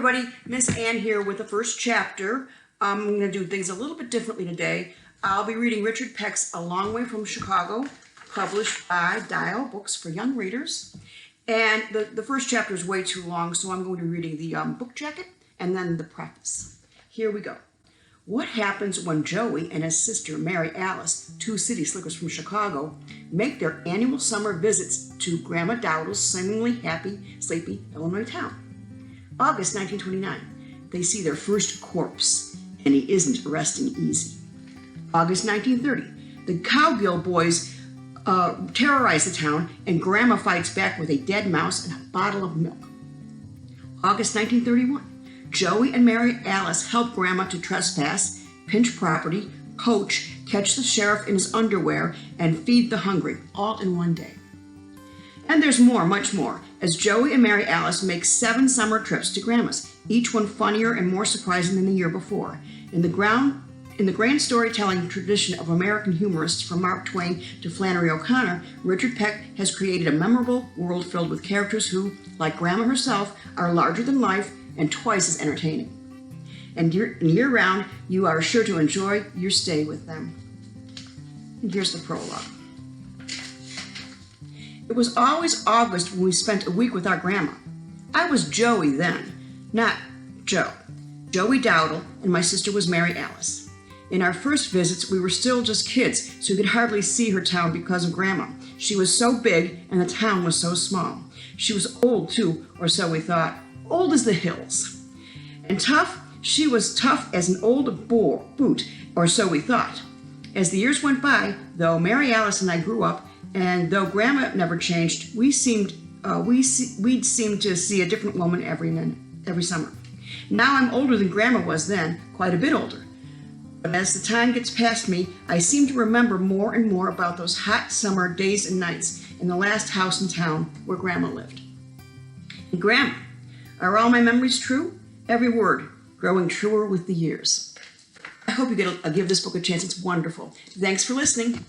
everybody, Miss Ann here with the first chapter. I'm going to do things a little bit differently today. I'll be reading Richard Peck's A Long Way from Chicago, published by Dial Books for Young Readers. And the first chapter is way too long, so I'm going to be reading the book jacket and then the preface. Here we go. What happens when Joey and his sister Mary Alice, two city slickers from Chicago, make their annual summer visits to Grandma Dowdle's seemingly happy, sleepy Illinois town? August 1929, they see their first corpse, and he isn't resting easy. August 1930, the Cowgill boys terrorize the town, and Grandma fights back with a dead mouse and a bottle of milk. August 1931, Joey and Mary Alice help Grandma to trespass, pinch property, poach, catch the sheriff in his underwear, and feed the hungry, all in one day. And there's more, much more, as Joey and Mary Alice make 7 summer trips to Grandma's, each one funnier and more surprising than the year before. In the grand storytelling tradition of American humorists from Mark Twain to Flannery O'Connor, Richard Peck has created a memorable world filled with characters who, like Grandma herself, are larger than life and twice as entertaining. And year-round, you are sure to enjoy your stay with them. And here's the prologue. It was always August when we spent a week with our grandma. I was Joey then, not Joe. Joey Dowdle, and my sister was Mary Alice. In our first visits, we were still just kids, so we could hardly see her town because of Grandma. She was so big, and the town was so small. She was old, too, or so we thought. Old as the hills. And tough? She was tough as an old boot, or so we thought. As the years went by, though Mary Alice and I grew up, and though Grandma never changed, we'd seem to see a different woman every summer. Now I'm older than Grandma was then, quite a bit older. But as the time gets past me, I seem to remember more and more about those hot summer days and nights in the last house in town where Grandma lived. And Grandma, are all my memories true? Every word growing truer with the years. I hope you give this book a chance. It's wonderful. Thanks for listening.